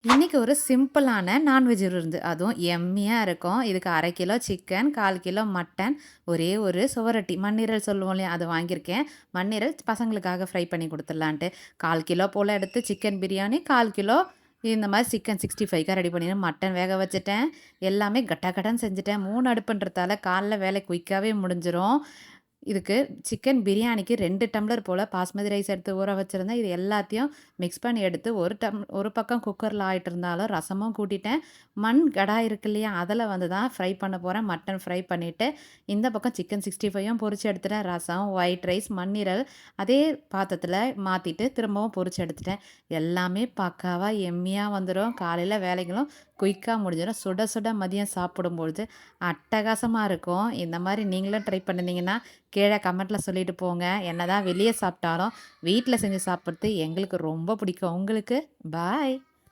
இன்னைக்கு ஒரு சிம்பிளான நான்வெஜ் விருந்து. அதுவும் எம்மியா இருக்கும். இதுக்கு 1/2 கிலோ சிக்கன், 1/4 கிலோ மட்டன், ஒரே ஒரு சுவரொட்டி மண்ணீரல் சொல்லுவோம் இல்லையா? அது வாங்கியிருக்கேன். மண்ணீரல் பசங்களுக்காக ஃப்ரை பண்ணி குடுத்துடலான்ட்டு. 1/4 கிலோ போல எடுத்து சிக்கன் பிரியாணி, 1/4 கிலோ இந்த மாரி சிக்கன் 65க்கா ரெடி பண்ணிடுவேன். மட்டன் வேக வச்சுட்டேன். எல்லாமே கடகடன்னு செஞ்சுட்டேன். 3 அடுப்புன்றதால காலைல வேலை குயிக்காவே முடிஞ்சிரும். இதுக்கு சிக்கன் பிரியாணிக்கு 2 டம்ளர் போல பாஸ்மதி ரைஸ் எடுத்து ஊற வச்சிருந்தேன். இது எல்லாத்தையும் மிக்ஸ் பண்ணி எடுத்து ஒரு பக்கம் குக்கர்ல ஆயிட்டு இருந்தாலும் ரசமும் கூட்டிட்டேன். மண் கடாய் இருக்கு இல்லையா? அதில வந்து தான் ஃப்ரை பண்ண போறேன். மட்டன் ஃப்ரை பண்ணிட்டு, இந்த பக்கம் சிக்கன் 65யும் பொரிச்சு எடுத்துட்டேன். ரசம், ஒயிட் ரைஸ், மண்ணீரல் அதே பாத்திரத்தில மாத்திட்டு திரும்பவும் பொரிச்சு எடுத்துட்டேன். எல்லாமே பக்காவா எம்மியா வந்துரும். காலையில வேலைகளும் குயிக்கா முடிஞ்சிடும். சுட சுட மதியம் சாப்பிடும்பொழுது அட்டகாசமா இருக்கும். இந்த மாரி நீங்களும் ட்ரை பண்ணியிருந்தீங்கன்னா, கீழ கமெண்ட்ல சொல்லிட்டு போங்க. என்னதான் வெளிய சாப்பிட்டாலும், வீட்ல செஞ்சு சாப்பிடுறது எங்களுக்கு ரொம்ப பிடிக்கும். உங்களுக்கு? பாய்.